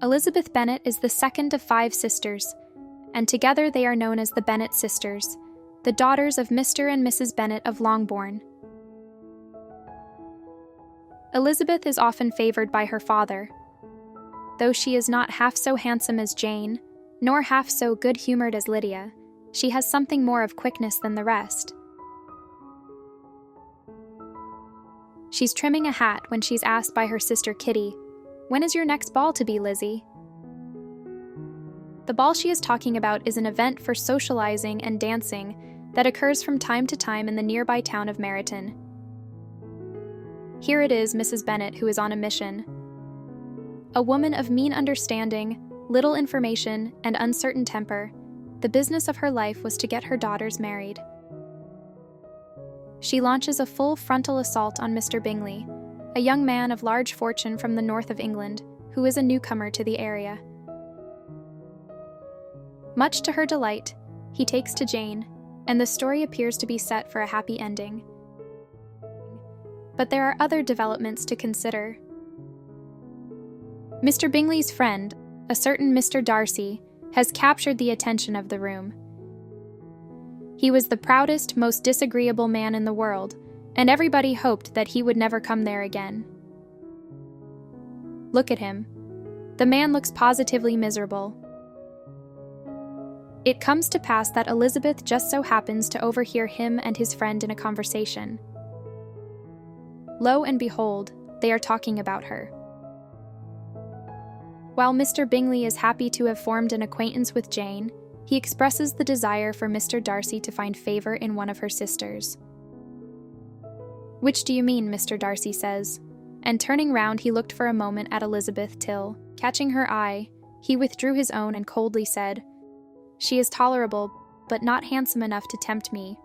Elizabeth Bennet is the second of 5 sisters, and together they are known as the Bennet sisters, the daughters of Mr. and Mrs. Bennet of Longbourn. Elizabeth is often favored by her father. Though she is not half so handsome as Jane, nor half so good-humored as Lydia, she has something more of quickness than the rest. She's trimming a hat when she's asked by her sister Kitty, "When is your next ball to be, Lizzie?" The ball she is talking about is an event for socializing and dancing that occurs from time to time in the nearby town of Meryton. Here it is Mrs. Bennet who is on a mission. A woman of mean understanding, little information, and uncertain temper, the business of her life was to get her daughters married. She launches a full frontal assault on Mr. Bingley, a young man of large fortune from the north of England, who is a newcomer to the area. Much to her delight, he takes to Jane, and the story appears to be set for a happy ending. But there are other developments to consider. Mr. Bingley's friend, a certain Mr. Darcy, has captured the attention of the room. He was the proudest, most disagreeable man in the world, and everybody hoped that he would never come there again. Look at him. The man looks positively miserable. It comes to pass that Elizabeth just so happens to overhear him and his friend in a conversation. Lo and behold, they are talking about her. While Mr. Bingley is happy to have formed an acquaintance with Jane, he expresses the desire for Mr. Darcy to find favor in one of her sisters. "Which do you mean?" Mr. Darcy says, and turning round he looked for a moment at Elizabeth till, catching her eye, he withdrew his own and coldly said, "She is tolerable, but not handsome enough to tempt me."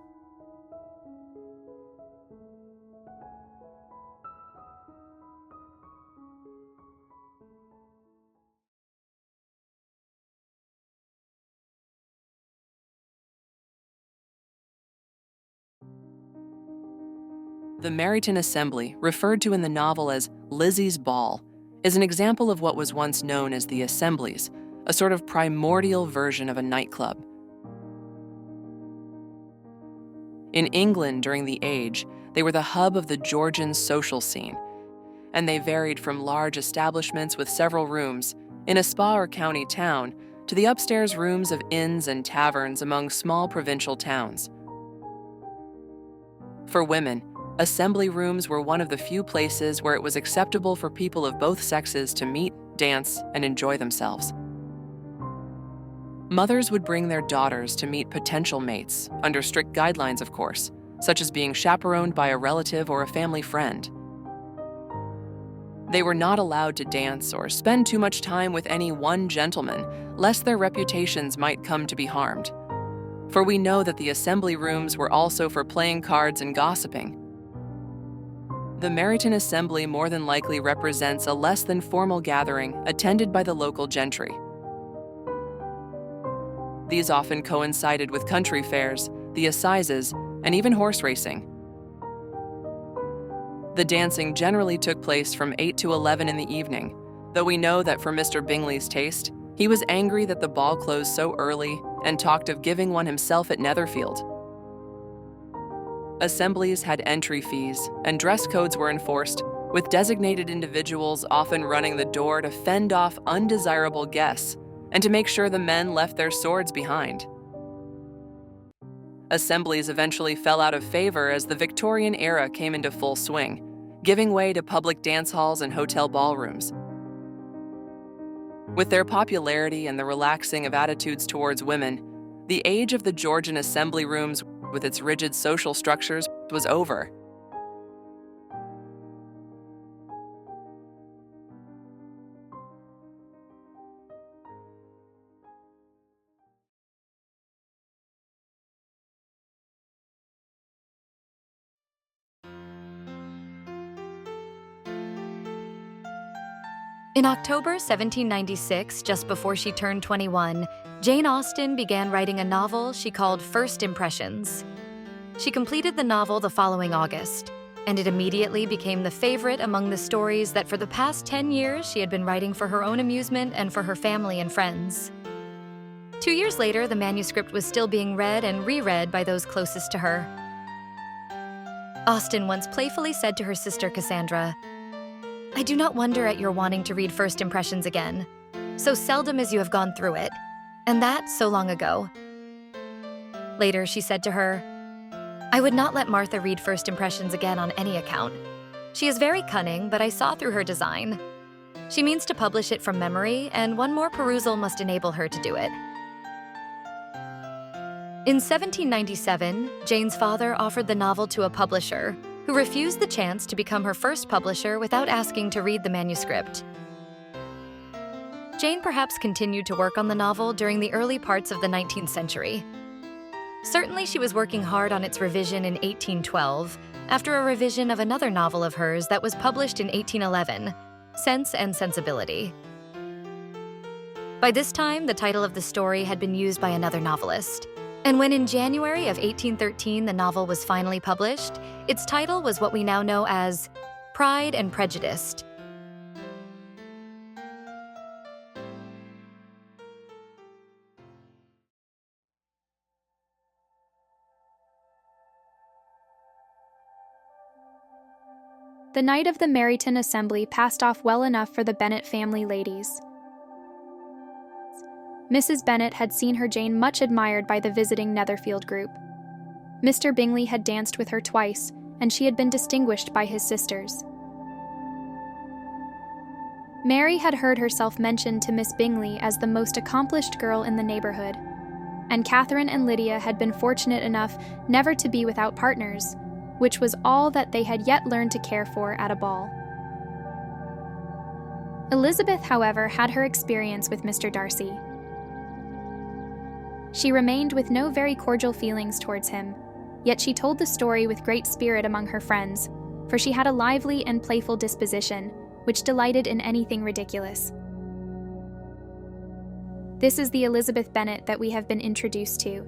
The Meryton Assembly, referred to in the novel as Lizzie's Ball, is an example of what was once known as the Assemblies, a sort of primordial version of a nightclub. In England during the age, they were the hub of the Georgian social scene, and they varied from large establishments with several rooms in a spa or county town to the upstairs rooms of inns and taverns among small provincial towns. For women, assembly rooms were one of the few places where it was acceptable for people of both sexes to meet, dance, and enjoy themselves. Mothers would bring their daughters to meet potential mates, under strict guidelines, of course, such as being chaperoned by a relative or a family friend. They were not allowed to dance or spend too much time with any one gentleman, lest their reputations might come to be harmed. For we know that the assembly rooms were also for playing cards and gossiping. The Meryton Assembly more than likely represents a less than formal gathering attended by the local gentry. These often coincided with country fairs, the assizes, and even horse racing. The dancing generally took place from 8 to 11 in the evening, though we know that for Mr. Bingley's taste, he was angry that the ball closed so early and talked of giving one himself at Netherfield. Assemblies had entry fees, and dress codes were enforced, with designated individuals often running the door to fend off undesirable guests and to make sure the men left their swords behind. Assemblies eventually fell out of favor as the Victorian era came into full swing, giving way to public dance halls and hotel ballrooms. With their popularity and the relaxing of attitudes towards women, the age of the Georgian assembly rooms with its rigid social structures was over. In October 1796, just before she turned 21, Jane Austen began writing a novel she called First Impressions. She completed the novel the following August, and it immediately became the favorite among the stories that for the past 10 years she had been writing for her own amusement and for her family and friends. 2 years later, the manuscript was still being read and reread by those closest to her. Austen once playfully said to her sister Cassandra, "I do not wonder at your wanting to read First Impressions again, so seldom as you have gone through it, and that so long ago." Later, she said to her, "I would not let Martha read First Impressions again on any account. She is very cunning, but I saw through her design. She means to publish it from memory, and one more perusal must enable her to do it." In 1797, Jane's father offered the novel to a publisher, who refused the chance to become her first publisher without asking to read the manuscript. Jane perhaps continued to work on the novel during the early parts of the 19th century. Certainly she was working hard on its revision in 1812, after a revision of another novel of hers that was published in 1811, Sense and Sensibility. By this time, the title of the story had been used by another novelist, and when in January of 1813 the novel was finally published, its title was what we now know as Pride and Prejudice. The night of the Meryton Assembly passed off well enough for the Bennet family ladies. Mrs. Bennet had seen her Jane much admired by the visiting Netherfield group. Mr. Bingley had danced with her twice, and she had been distinguished by his sisters. Mary had heard herself mentioned to Miss Bingley as the most accomplished girl in the neighborhood, and Catherine and Lydia had been fortunate enough never to be without partners, which was all that they had yet learned to care for at a ball. Elizabeth, however, had her experience with Mr. Darcy. She remained with no very cordial feelings towards him, yet she told the story with great spirit among her friends, for she had a lively and playful disposition, which delighted in anything ridiculous. This is the Elizabeth Bennet that we have been introduced to.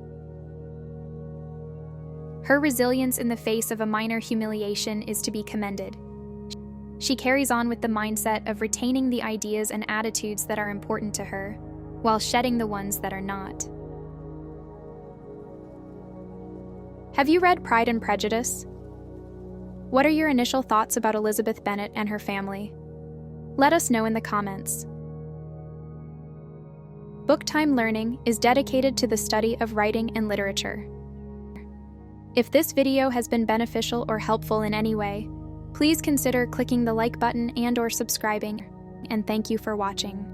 Her resilience in the face of a minor humiliation is to be commended. She carries on with the mindset of retaining the ideas and attitudes that are important to her, while shedding the ones that are not. Have you read Pride and Prejudice? What are your initial thoughts about Elizabeth Bennet and her family? Let us know in the comments. Booktime Learning is dedicated to the study of writing and literature. If this video has been beneficial or helpful in any way, please consider clicking the like button and/or subscribing, and thank you for watching.